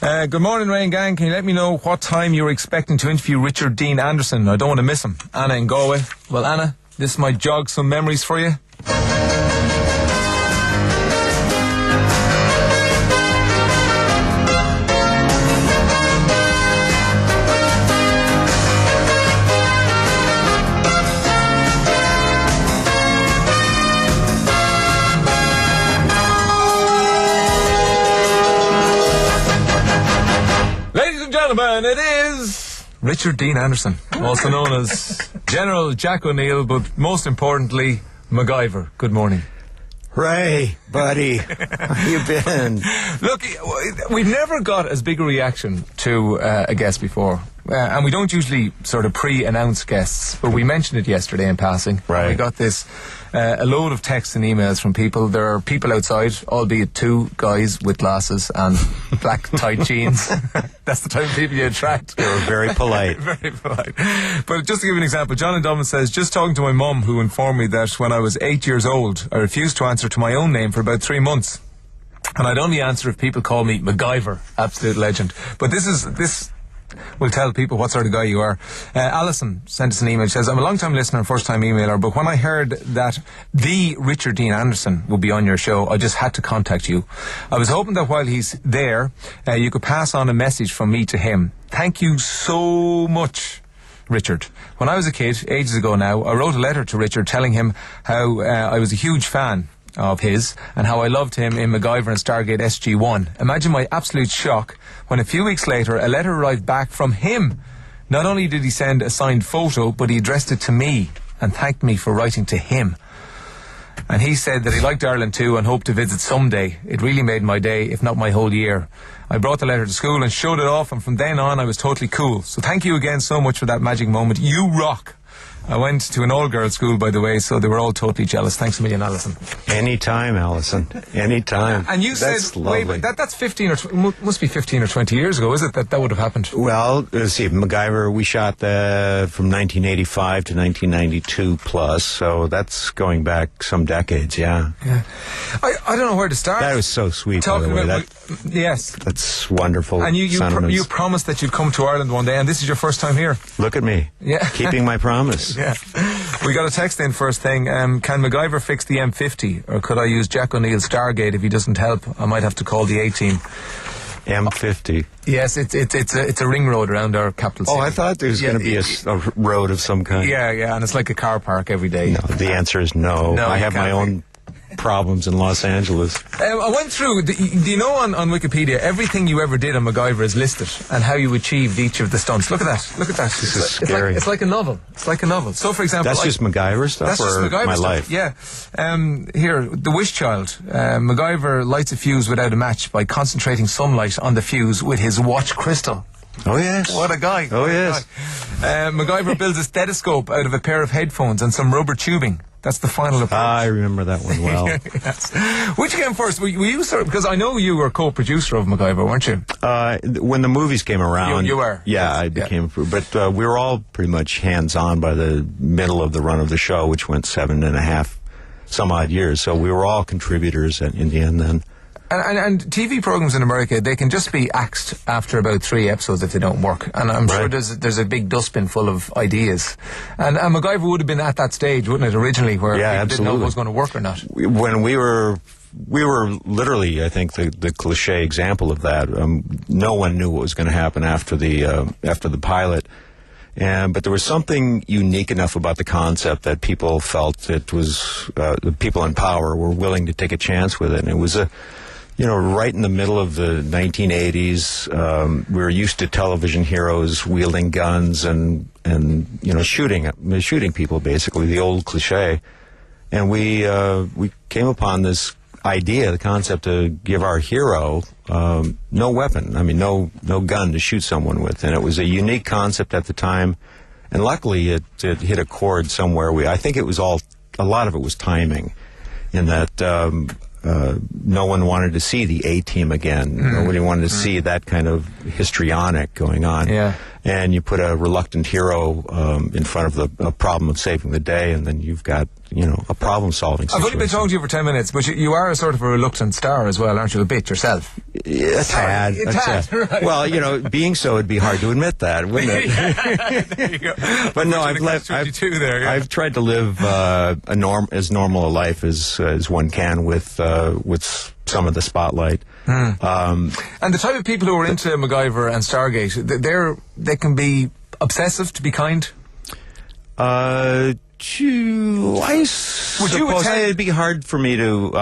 Good morning, Rain Gang. Can you let me know what time you're expecting to interview Richard Dean Anderson? I don't want to miss him. Anna in Galway. Well, Anna, this might jog some memories for you. Gentlemen, it is Richard Dean Anderson, also known as General Jack O'Neill, but most importantly, MacGyver. Good morning. Ray, buddy, how you been? Look, we've never got as big a reaction to a guest before. And we don't usually sort of pre-announce guests, but we mentioned it yesterday in passing. Right. We got this, a load of texts and emails from people. There are people outside, albeit two guys with glasses and black tight jeans. That's the type of people you attract. They were very polite. Very polite. But just to give you an example, John in Dublin says, just talking to my mum who informed me that when I was 8 years old, I refused to answer to my own name for about 3 months. And I'd only answer if people call me MacGyver. Absolute legend. But this will tell people what sort of guy you are. Alison sent us an email. She says, I'm a long-time listener and first-time emailer, but when I heard that the Richard Dean Anderson would be on your show, I just had to contact you. I was hoping that while he's there, you could pass on a message from me to him. Thank you so much, Richard. When I was a kid, ages ago now, I wrote a letter to Richard telling him how I was a huge fan of his and how I loved him in MacGyver and Stargate SG-1. Imagine my absolute shock when a few weeks later a letter arrived back from him. Not only did he send a signed photo, but he addressed it to me and thanked me for writing to him. And he said that he liked Ireland too and hoped to visit someday. It really made my day, if not my whole year. I brought the letter to school and showed it off, and from then on I was totally cool. So thank you again so much for that magic moment. You rock. I went to an all-girls school, by the way, so they were all totally jealous. Thanks a million, Alison. Anytime, Alison. Anytime. And you that's said, lovely. wait, that's 15 or must be 15 or 20 years ago, is it, that would have happened? Well, let's see, MacGyver, we shot from 1985 to 1992 plus, so that's going back some decades, yeah. I don't know where to start. That was so sweet, by the way. Yes. That's wonderful. And you promised that you'd come to Ireland one day, and this is your first time here. Look at me. Yeah. Keeping my promise. Yeah. We got a text in first thing. Can MacGyver fix the M50? Or could I use Jack O'Neill's Stargate if he doesn't help? I might have to call the A-team. M50. Yes, it's a ring road around our capital city. Oh, I thought there was going to be a road of some kind. Yeah, and it's like a car park every day. No, the answer is no. I have my own problems in Los Angeles. I went through, do you know on Wikipedia, everything you ever did on MacGyver is listed, and how you achieved each of the stunts. Look at that. This is scary. It's like a novel. So, for example... That's just MacGyver stuff, that's just MacGyver my stuff. life? Yeah. Here, The Wish Child. MacGyver lights a fuse without a match by concentrating sunlight on the fuse with his watch crystal. Oh, yes. What a guy. Oh, yes. MacGyver builds a stethoscope out of a pair of headphones and some rubber tubing. That's the final approach. I remember that one well. Yes. Which came first? Were you sort of, because I know you were co-producer of MacGyver, weren't you? When the movies came around. You were? Yeah, I became. Yeah. But we were all pretty much hands-on by the middle of the run of the show, which went 7.5 some odd years. So we were all contributors in the end then. And TV programs in America, they can just be axed after about 3 episodes if they don't work. And I'm sure there's a big dustbin full of ideas. And MacGyver would have been at that stage, wouldn't it, originally, where people didn't know if it was going to work or not? When we were literally, I think, the cliche example of that. No one knew what was going to happen after the pilot. But there was something unique enough about the concept that people felt it was, the people in power were willing to take a chance with it. And it was right in the middle of the 1980s. We were used to television heroes wielding guns and shooting people, basically, the old cliche. And we came upon this idea, the concept to give our hero no weapon, no gun to shoot someone with. And it was a unique concept at the time. And luckily it hit a chord somewhere. I think it was a lot of it was timing, in that no one wanted to see the A-Team again. Nobody wanted to see that kind of histrionic going on. Yeah. And you put a reluctant hero in front of a problem of saving the day, and then you've got, a problem-solving situation. I've only been talking to you for 10 minutes, but you are a sort of a reluctant star as well, aren't you? A bit yourself. A tad. Right. Well, being so, it'd be hard to admit that, wouldn't it? There you go. But no, I've tried to live as normal a life as one can with some of the spotlight. And the type of people who are into MacGyver and Stargate, they can be obsessive, to be kind. I suppose it'd be hard for me to.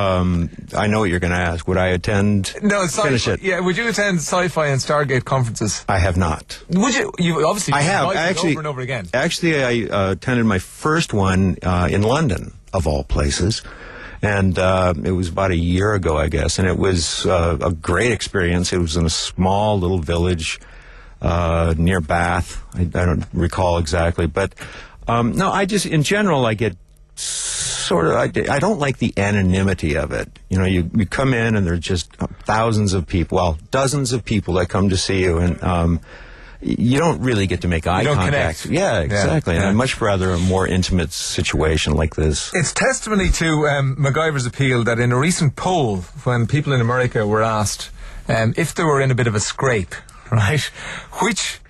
I know what you're going to ask. Would I attend? No, finish it. Yeah, would you attend sci-fi and Stargate conferences? I have not. Would you? You obviously. I have actually over and over again. Actually, I attended my first one in London, of all places. And it was about a year ago, I guess, and it was a great experience. It was in a small little village near Bath. I don't recall exactly, but no, in general, I get sort of, I don't like the anonymity of it. You come in and there are just thousands of people, well, dozens of people that come to see you, and you don't really get to make eye contact. Connect. Yeah, exactly. Yeah. And I'd much rather a more intimate situation like this. It's testimony to MacGyver's appeal that in a recent poll, when people in America were asked if they were in a bit of a scrape, right, which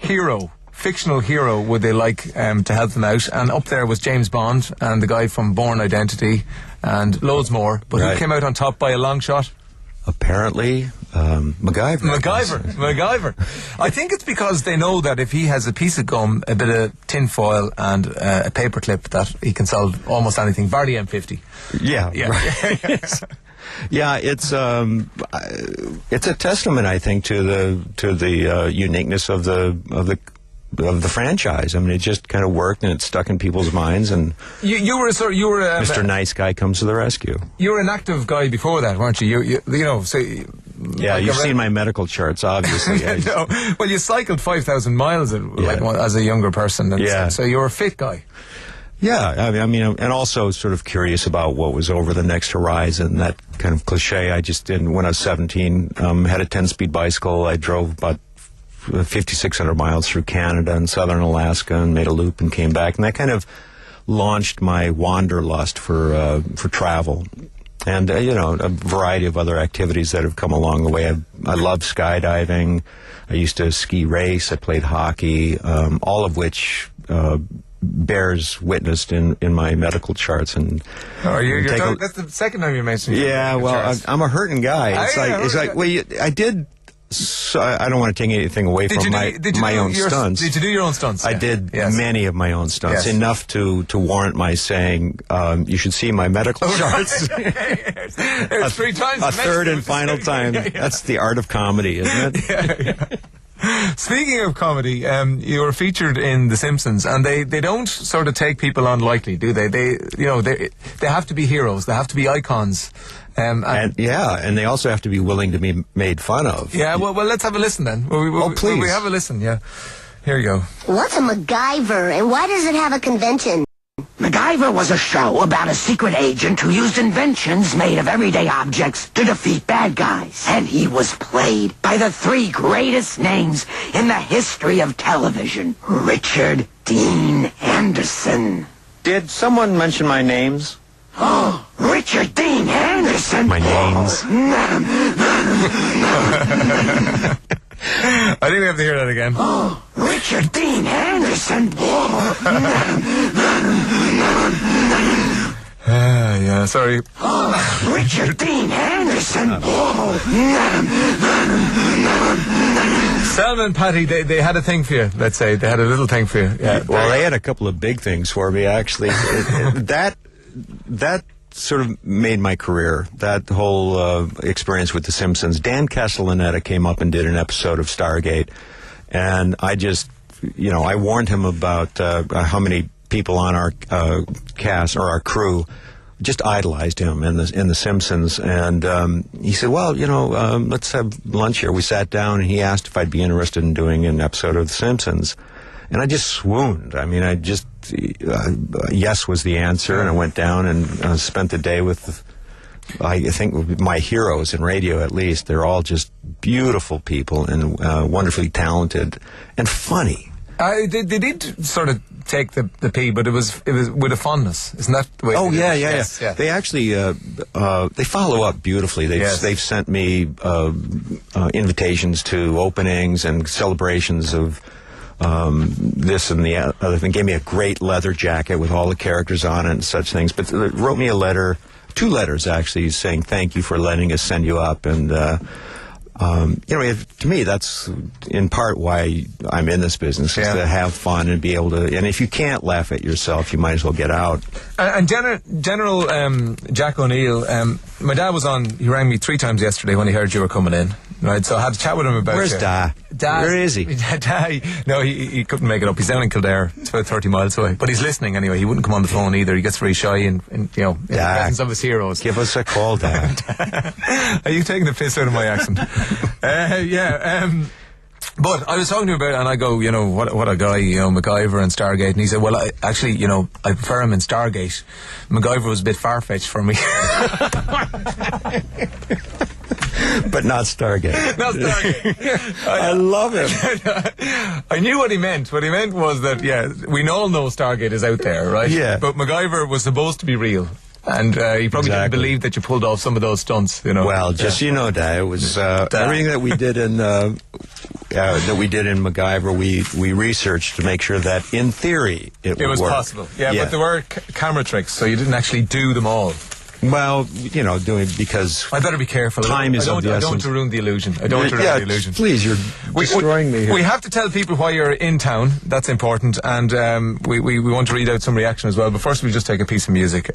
fictional hero would they like to help them out? And up there was James Bond and the guy from Bourne Identity and loads more. But who came out on top by a long shot? Apparently, MacGyver. MacGyver. I think it's because they know that if he has a piece of gum, a bit of tin foil, and a paperclip, that he can solve almost anything. Bar the M50. Yeah. Right. Yeah, it's a testament, I think, to the uniqueness of the franchise. I mean, it just kind of worked, and it stuck in people's minds. And you were Mr. Nice Guy comes to the rescue. You were an active guy before that, weren't you? Yeah, you've seen my medical charts, obviously. No, well, you cycled 5,000 miles as a younger person, and so you're a fit guy. Yeah, I mean, and also sort of curious about what was over the next horizon. That kind of cliche. I just did when I was 17. Had a 10-speed bicycle. I drove about 5,600 miles through Canada and southern Alaska and made a loop and came back, and that kind of launched my wanderlust for travel, and a variety of other activities that have come along the way. I love skydiving. I used to ski race. I played hockey, all of which bears witnessed in my medical charts. And that's the second time you mentioned. Yeah, well, I'm a hurting guy. I did. So I don't want to take anything away from my own stunts. Did you do your own stunts? I did many of my own stunts, enough to warrant my saying, you should see my medical charts. There's 3 times. A third and final time. That's the art of comedy, isn't it? Speaking of comedy, you were featured in The Simpsons, and they don't sort of take people on lightly, do they? They have to be heroes. They have to be icons. And they also have to be willing to be made fun of. Yeah, well, let's have a listen then. Please. We have a listen, yeah. Here you go. What's a MacGyver, and why does it have a convention? MacGyver was a show about a secret agent who used inventions made of everyday objects to defeat bad guys. And he was played by the 3 greatest names in the history of television. Richard Dean Anderson. Did someone mention my names? Oh, Richard Dean Anderson. My names. I think we have to hear that again. Oh, Richard Dean Anderson. Yeah, sorry. Oh, Richard Dean Anderson. Selma and Patty, they had a thing for you, let's say. They had a little thing for you. Yeah. Well, they had a couple of big things for me, actually. That sort of made my career, that whole experience with The Simpsons. Dan Castellaneta came up and did an episode of Stargate, and I just, I warned him about how many people on our cast, or our crew, just idolized him in The Simpsons, and he said, well, let's have lunch here. We sat down, and he asked if I'd be interested in doing an episode of The Simpsons. And I just swooned. I mean, yes was the answer, and I went down and spent the day with I think my heroes in radio, at least, they're all just beautiful people and wonderfully talented and funny. They did sort of take the pee, but it was with a fondness. Isn't that the way? Oh, they yeah. Yes, yeah. They actually they follow up beautifully. They've sent me invitations to openings and celebrations of this and the other thing. Gave me a great leather jacket with all the characters on it and such things. But they wrote me a letter, 2 letters actually, saying thank you for letting us send you up. And to me, that's in part why I'm in this business, is to have fun and be able to. And if you can't laugh at yourself, you might as well get out. And General Jack O'Neill, my dad was on. He rang me 3 times yesterday when he heard you were coming in. Right, so I had to chat with him about. Where's Da? Where is he? No, he couldn't make it up. He's down in Kildare. It's about 30 miles away. But he's listening anyway. He wouldn't come on the phone either. He gets very shy in the presence of his heroes. Give us a call, Dad. Are you taking the piss out of my accent? But I was talking to him about it, and I go, what a guy, MacGyver and Stargate. And he said, well, I prefer him in Stargate. MacGyver was a bit far-fetched for me. But not Stargate. Not Stargate. I love him. I knew what he meant. What he meant was that, we all know Stargate is out there, right? Yeah. But MacGyver was supposed to be real. And he probably didn't believe that you pulled off some of those stunts, Well, just it was everything that we did in MacGyver. We researched to make sure that, in theory, it was work. Possible. Yeah, but there were camera tricks, so you didn't actually do them all. Well, doing because I better be careful. Time is of the essence. I don't want to ruin the illusion. Please, you're destroying me here. We have to tell people why you're in town. That's important, and we want to read out some reaction as well. But first, we just take a piece of music.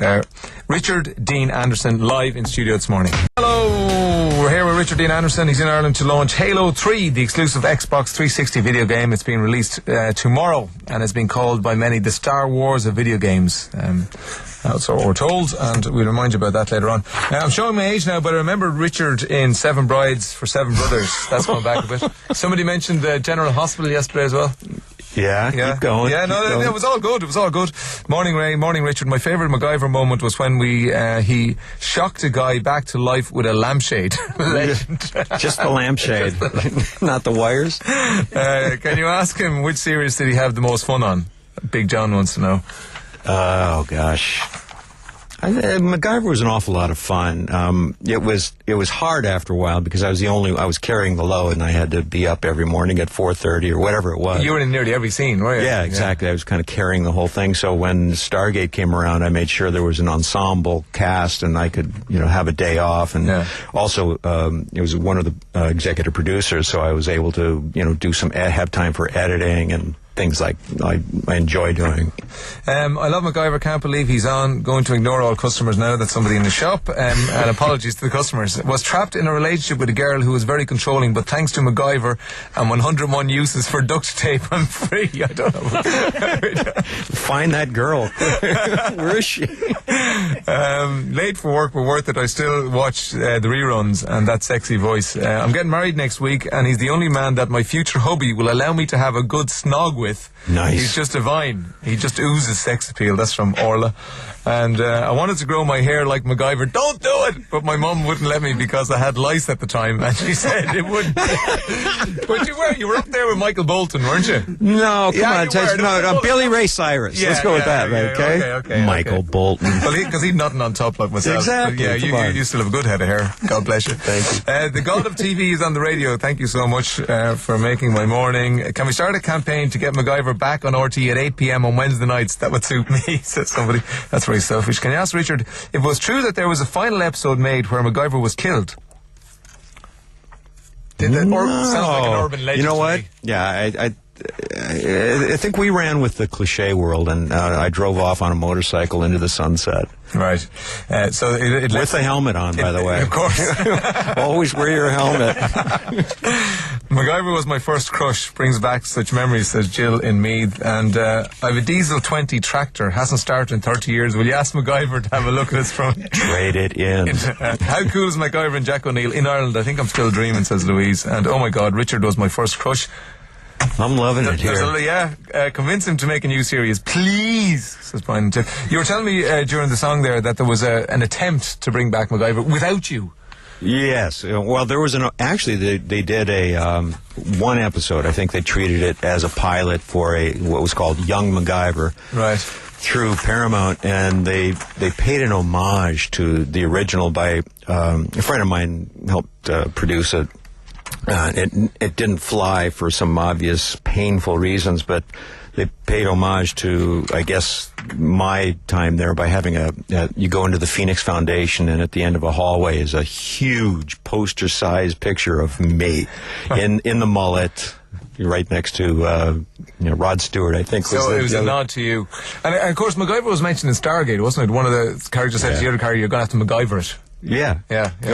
Richard Dean Anderson live in studio this morning. Hello, we're here with Richard Dean Anderson. He's in Ireland to launch Halo 3, the exclusive Xbox 360 video game. It's being released tomorrow, and it's been called by many the Star Wars of video games. That's what we're told, and we'll remind you about that later on. I'm showing my age now, but I remember Richard in 7 Brides for 7 Brothers. That's going back a bit. Somebody mentioned the General Hospital yesterday as well. Yeah, keep going. Yeah, it was all good. It was all good. Morning, Ray. Morning, Richard. My favourite MacGyver moment was when he shocked a guy back to life with a lampshade. Legend. Just the lampshade, not the wires. Can you ask him which series did he have the most fun on? Big John wants to know. Oh gosh, MacGyver was an awful lot of fun. It was hard after a while because I was carrying the load, and I had to be up every morning at 4:30 or whatever it was. You were in nearly every scene, weren't you? Yeah, exactly. I was kind of carrying the whole thing. So when Stargate came around, I made sure there was an ensemble cast, and I could have a day off. And also, it was one of the executive producers, so I was able to do have time for editing and things like I enjoy doing. I love MacGyver. Can't believe he's on. Going to ignore all customers now. That's somebody in the shop. And apologies to the customers. Was trapped in a relationship with a girl who was very controlling, but thanks to MacGyver and 101 uses for duct tape, I'm free. I don't know. Find that girl. Where is she? Late for work, but worth it. I still watch the reruns and that sexy voice. I'm getting married next week, and he's the only man that my future hubby will allow me to have a good snog with. Nice. He's just divine. He just oozes sex appeal. That's from Orla. And I wanted to grow my hair like MacGyver. Don't do it! But my mum wouldn't let me because I had lice at the time, and she said it wouldn't. But you were up there with Michael Bolton, weren't you? No, come on. Billy Ray Cyrus. Let's go with that, okay? Michael Bolton. Well, because he's nothing on top like myself. Exactly. But you still have a good head of hair. God bless you. Thank you. The God of TV is on the radio. Thank you so much for making my morning. Can we start a campaign to get MacGyver back on RT at 8 p.m. on Wednesday nights? That would suit me, says somebody. That's very selfish. Can you ask Richard if it was true that there was a final episode made where MacGyver was killed? Sounds like an urban legend. You know what? Yeah, I think we ran with the cliche world, and I drove off on a motorcycle into the sunset. Right. So it with the helmet on, by the way. Of course. Always wear your helmet. MacGyver was my first crush. Brings back such memories, says Jill in Meath. And I have a diesel 20 tractor. Hasn't started in 30 years. Will you ask MacGyver to have a look at its front? Trade it in. How cool is MacGyver and Jack O'Neill in Ireland? I think I'm still dreaming, says Louise. And oh my God, Richard was my first crush. I'm loving it here. Convince him to make a new series, please, says Brian. You were telling me during the song there that there was an attempt to bring back MacGyver without you. Yes. Well, there was actually they did a one episode. I think they treated it as a pilot for what was called Young MacGyver. Right. Through Paramount, and they paid an homage to the original by a friend of mine helped produce it. It didn't fly for some obvious painful reasons, but they paid homage to, I guess, my time there by having you go into the Phoenix Foundation, and at the end of a hallway is a huge poster-sized picture of me in the mullet. You're right next to Rod Stewart, I think. So it was a nod to you. And of course, MacGyver was mentioned in Stargate, wasn't it? One of the characters said to the other character, you're going to have to MacGyver it. Yeah.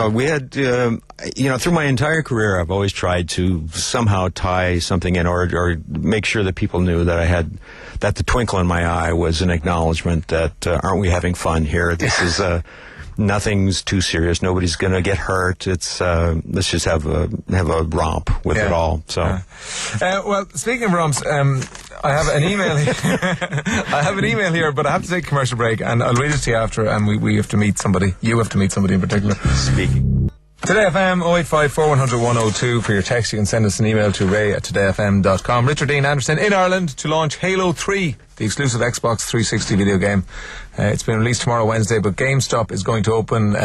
We had, through my entire career, I've always tried to somehow tie something in or make sure that people knew that that the twinkle in my eye was an acknowledgement that aren't we having fun here? This is nothing's too serious. Nobody's going to get hurt. It's let's just have a romp with it all. So, well, speaking of romps, I have an email here. I have an email here, but I have to take a commercial break, and I'll read it to you after. And we have to meet somebody. You have to meet somebody in particular. Speaking. Today FM 085 4100 102 for your text. You can send us an email to ray@todayfm.com. Richard Dean Anderson in Ireland to launch Halo 3, the exclusive Xbox 360 video game. It's been released tomorrow, Wednesday, but GameStop is going to open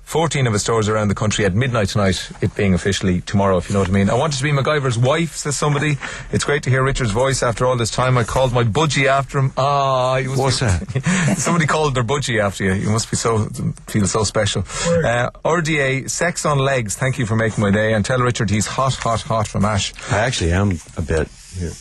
14 of its stores around the country at midnight tonight, it being officially tomorrow, if you know what I mean. I wanted to be MacGyver's wife, says somebody. It's great to hear Richard's voice after all this time. I called my budgie after him. What's that? Somebody called their budgie after you. You must feel so special. RDA, sex on legs. Thank you for making my day. And tell Richard he's hot from Ash. I actually am a bit. Here.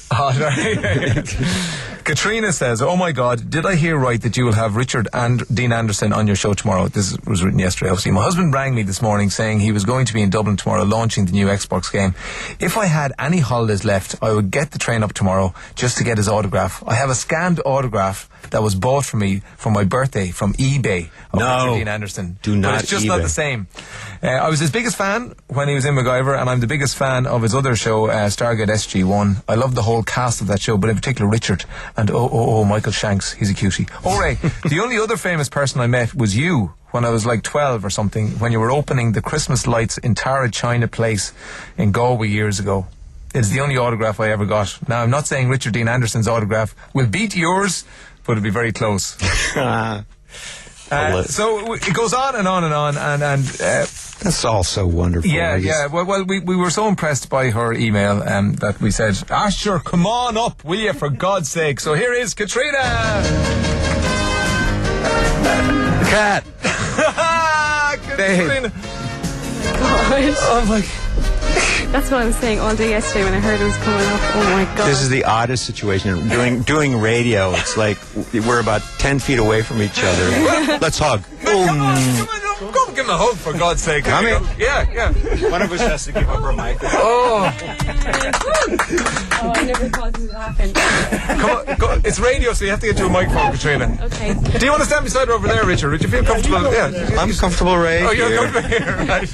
Katrina says, oh my God, did I hear right that you will have Richard and Dean Anderson on your show tomorrow? This was written yesterday, obviously. My husband rang me this morning saying he was going to be in Dublin tomorrow launching the new Xbox game. If I had any holidays left, I would get the train up tomorrow just to get his autograph. I have a scanned autograph that was bought for me for my birthday from eBay of Richard Dean Anderson. Do not. But it's just eBay. not the same. I was his biggest fan when he was in MacGyver, and I'm the biggest fan of his other show, Stargate SG-1. I love the whole cast of that show, but in particular Richard and Michael Shanks. He's a cutie. Ray, the only other famous person I met was you when I was like 12 or something, when you were opening the Christmas lights in Tara China Place in Galway years ago. It's the only autograph I ever got. Now, I'm not saying Richard Dean Anderson's autograph will beat yours, but it'll be very close. So it goes on and on and on, and that's all so wonderful. Yeah. Well, we were so impressed by her email that we said, Asher, come on up, will you, for God's sake. So here is Katrina. Cat. Katrina. God. Oh my. That's what I was saying all day yesterday when I heard it was coming up. Oh my God. This is the oddest situation. Doing radio, it's like we're about 10 feet away from each other. Let's hug. Come on, go give him a hug, for God's sake. I mean, yeah. One of us has to give up our microphone. Oh, I never thought this would happen. Come on, go. It's radio, so you have to get to a microphone, Katrina. Okay. Do you want to stand beside her over there, Richard? Would you feel comfortable? Yeah. I'm comfortable, Ray. Oh, you're comfortable here, right.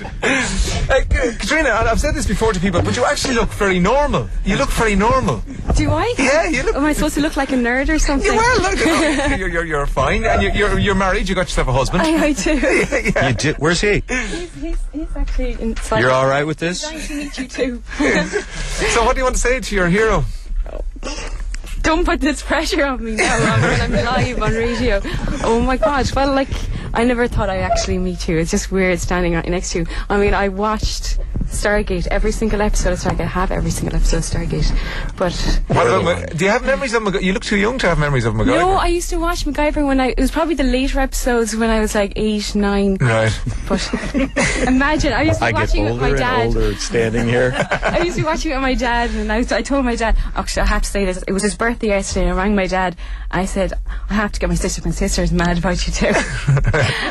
Katrina, I've said this before to people, but you actually look very normal. You look very normal. Do I? Yeah, you look. Am I supposed to look like a nerd or something? You're fine, and you're married. You got yourself a husband. I do. You did. Where's he? He's actually inside. You're all right with this? Nice to meet you too. So, what do you want to say to your hero? Don't put this pressure on me now when I'm live on radio. Oh my God. Well, I never thought I'd actually meet you. It's just weird standing right next to you. I mean, I watched Stargate, every single episode of Stargate. I have every single episode of Stargate. But what about, do you have memories of MacGyver? You look too young to have memories of MacGyver. No, I used to watch MacGyver when it was probably the later episodes when I was like 8, 9. Right. But imagine, I used to be watching it with my dad. I get older and older standing here. I used to be watching it with my dad, and I told my dad, actually I have to say this, it was his birthday yesterday, and I rang my dad. I said, I have to get my sister's mad about you too.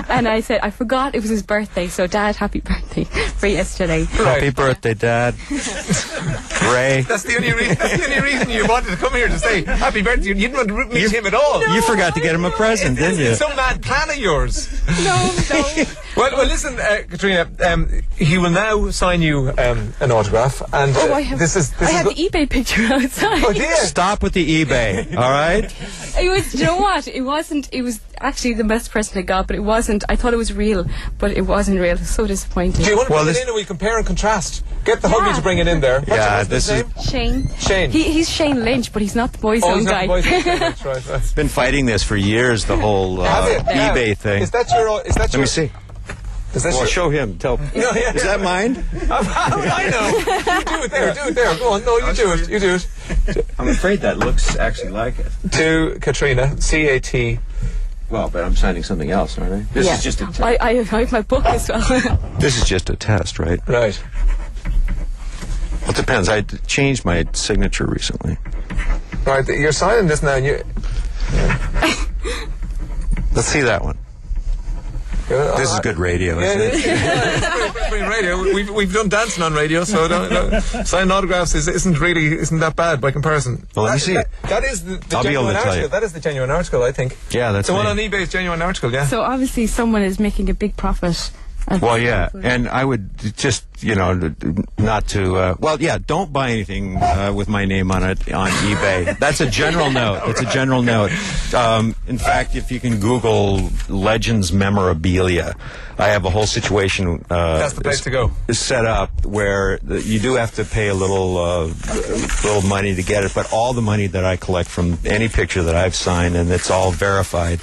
And I said, I forgot it was his birthday, so Dad, happy birthday for yesterday. Happy birthday, Dad. Ray. That's the only reason you wanted to come here to say happy birthday. You didn't want to meet him at all. You forgot to get him a present, didn't you? It's some mad plan of yours. No. Well, listen, Katrina. He will now sign you an autograph, and I have this is the eBay picture outside. Oh dear! Stop with the eBay, all right? It was, do you know what? It wasn't, it was actually the best present I got, but it wasn't. I thought it was real, but it wasn't real. It was so disappointing. Do you want to Well, bring this- it in and we compare and contrast? Get the hubby Yeah. to bring it in there. What's your Yeah, husband's this is- name? Shane. Shane. He's Shane Lynch, but he's not the Boyzone Oh, he's not guy. the boy. That's right. Been fighting this for years, the whole Have you? eBay thing. Is that your? Is that Let your? me see. Is that Well, your? show him. Tell. No, yeah. Is that mine? I know. You do it there. Do it there. Go on. No, you do it. You do it. I'm afraid that looks actually like it. To Katrina, CAT. Well, but I'm signing something else, aren't I? This Yeah. is just a I have my book as well. This is just a test, right? Right. Well, it depends. I changed my signature recently. Right. You're signing this now, and you. Let's see that one. This is good radio, Yeah, isn't it it? is. Brilliant radio. We've done dancing on radio, so signing autographs isn't that bad by comparison. Well, let me see it. That is the I'll be able genuine to tell article. you. That is the genuine article, I think. Yeah, that's the one me. on eBay is genuine article. Yeah. So obviously someone is making a big profit. Well, yeah, and I would just, not to, don't buy anything with my name on it on eBay. That's a general note. It's a general note. In fact, if you can Google Legends memorabilia, I have a whole situation That's the place to go. set up where you do have to pay a little money to get it, but all the money that I collect from any picture that I've signed, and it's all verified,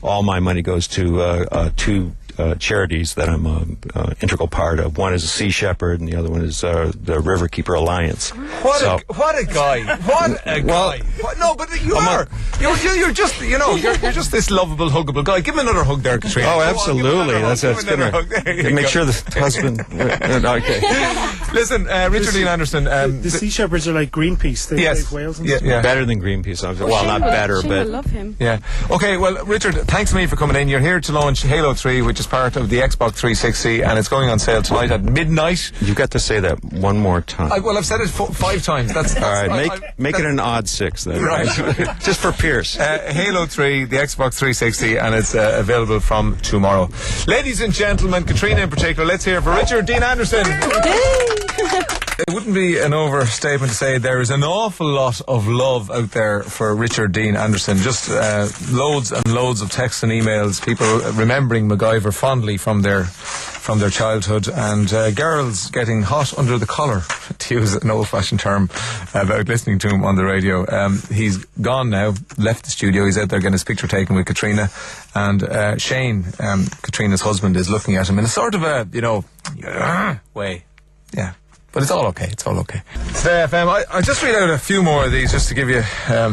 all my money goes to two charities that I'm an integral part of. One is Sea Shepherd, and the other one is the Riverkeeper Alliance. What a guy! What a guy! No, but you are. You're just you're just this lovable, huggable guy. Give him another hug there, Katrina. Oh, Go on, absolutely. give him That's another gonna hug. There you make go. sure the husband. Okay, Listen, Richard Dean Anderson. The Sea Shepherds are like Greenpeace. They Yes. save whales and Yeah, stuff. yeah. better than Greenpeace. Well, not better, Shane but will love him. Yeah. Okay, well, Richard, thanks a million for coming in. You're here to launch Halo 3, which is part of the Xbox 360, and it's going on sale tonight at midnight. you've got to say that one more time. I've said it 5 times. That's All right, make it an odd 6 then. Right. Just for Pierce. Halo 3, the Xbox 360, and it's available from tomorrow. Ladies and gentlemen, Katrina in particular, let's hear for Richard Dean Anderson. It wouldn't be an overstatement to say there is an awful lot of love out there for Richard Dean Anderson. Just loads and loads of texts and emails, people remembering MacGyver fondly from their childhood, and girls getting hot under the collar, to use an old-fashioned term, about listening to him on the radio. He's gone now, left the studio. He's out there getting his picture taken with Katrina, and Shane, Katrina's husband, is looking at him in a sort of a way. Yeah. But it's all okay. It's all okay. Today FM, I just read out a few more of these just to give you a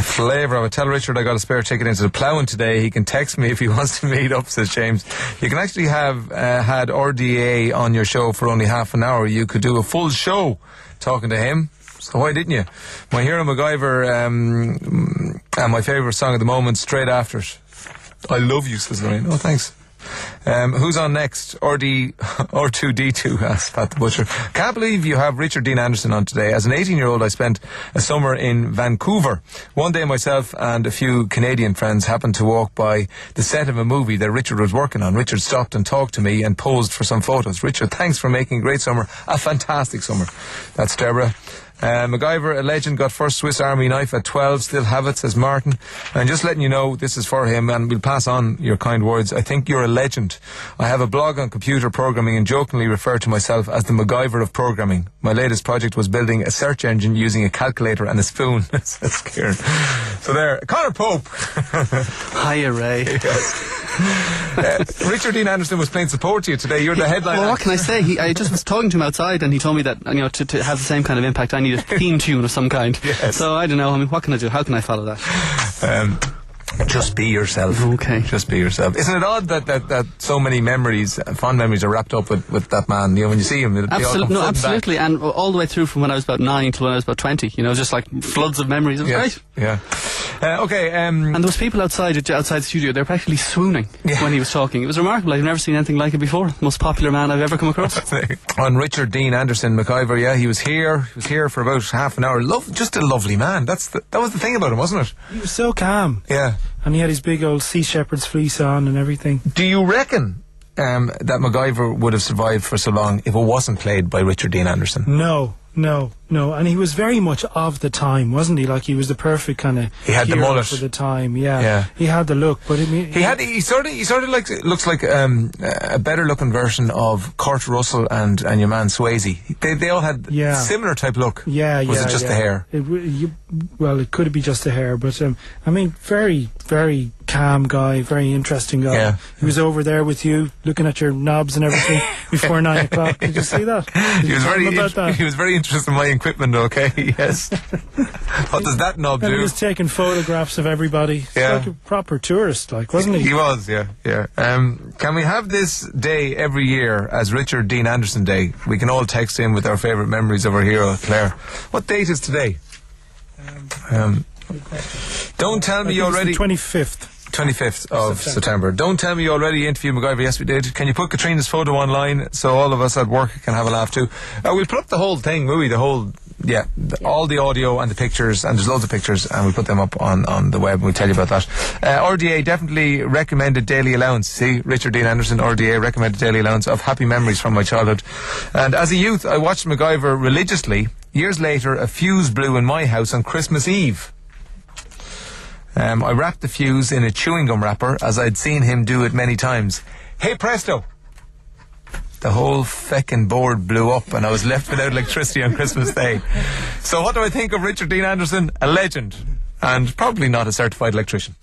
flavour of it. Tell Richard I got a spare ticket into the Ploughing today. He can text me if he wants to meet up, says James. You can actually have had RDA on your show for only half an hour. You could do a full show talking to him. So why didn't you? My hero MacGyver, and my favourite song at the moment, straight after it. I love you, says Lorraine. Oh, thanks. Who's on next? R2D2, asks Pat the Butcher. Can't believe you have Richard Dean Anderson on today. As an 18-year-old, I spent a summer in Vancouver. One day myself and a few Canadian friends happened to walk by the set of a movie that Richard was working on. Richard stopped and talked to me and posed for some photos. Richard, thanks for making a great summer, a fantastic summer. That's Deborah. MacGyver, a legend, got first Swiss Army knife at 12, still have it, says Martin. And just letting you know, this is for him, and we'll pass on your kind words. I think you're a legend. I have a blog on computer programming and jokingly refer to myself as the MacGyver of programming. My latest project was building a search engine using a calculator and a spoon, says Kieran. So there, Conor Pope. Hiya, Ray. Richard Dean Anderson was playing support to you today. You're the headline. Well, what can I say? I just was talking to him outside, and he told me that to have the same kind of impact, I need a theme tune of some kind. Yes. So I don't know. I mean, what can I do? How can I follow that? Just be yourself. Okay. Just be yourself. Isn't it odd that so many memories, fond memories, are wrapped up with that man? You know, when you see him, they all come Absolutely, no, flooding back. absolutely, and all the way through from when I was about 9 till when I was about 20. Just like floods of memories. It was Yes. great. Yeah. Okay. And there was people outside the studio. They were practically swooning Yeah. when he was talking. It was remarkable. I've never seen anything like it before. Most popular man I've ever come across. On Richard Dean Anderson, MacGyver, yeah, he was here. He was here for about half an hour. Just a lovely man. That was the thing about him, wasn't it? He was so calm. Yeah. And he had his big old Sea Shepherd's fleece on and everything. Do you reckon that MacGyver would have survived for so long if it wasn't played by Richard Dean Anderson. No, and he was very much of the time, wasn't he? Like, he was the perfect kind of He had the mullet for the time. Yeah, Yeah. he had the look, but I mean, He sort of like looks like a better looking version of Kurt Russell and your man Swayze. They all had Yeah. similar type look. Yeah, Was it just the hair? Well, it could be just the hair, but I mean, very, very calm guy, very interesting guy. Yeah. He was over there with you, looking at your knobs and everything before 9 o'clock. Did you see that? Did He you was tell him about that? he was very interested in my equipment. Okay, yes. What does that knob And he do? was taking photographs of everybody. Yeah. Like a proper tourist, like, wasn't he? He was, yeah. Can we have this day every year as Richard Dean Anderson Day? We can all text in with our favourite memories of our hero, Claire. What date is today? Don't tell me you already... 25th. 25th of September. Don't tell me you already interviewed MacGyver. Yes, we did. Can you put Katrina's photo online so all of us at work can have a laugh too? We'll put up the whole thing, movie, the whole... all the audio and the pictures, and there's loads of pictures, and we'll put them up on the web, and we'll tell you about that. RDA definitely recommended daily allowance. See, Richard Dean Anderson, RDA recommended daily allowance of happy memories from my childhood. And as a youth, I watched MacGyver religiously. Years later, a fuse blew in my house on Christmas Eve. I wrapped the fuse in a chewing gum wrapper, as I'd seen him do it many times. Hey presto! The whole feckin' board blew up and I was left without electricity on Christmas Day. So what do I think of Richard Dean Anderson? A legend. And probably not a certified electrician.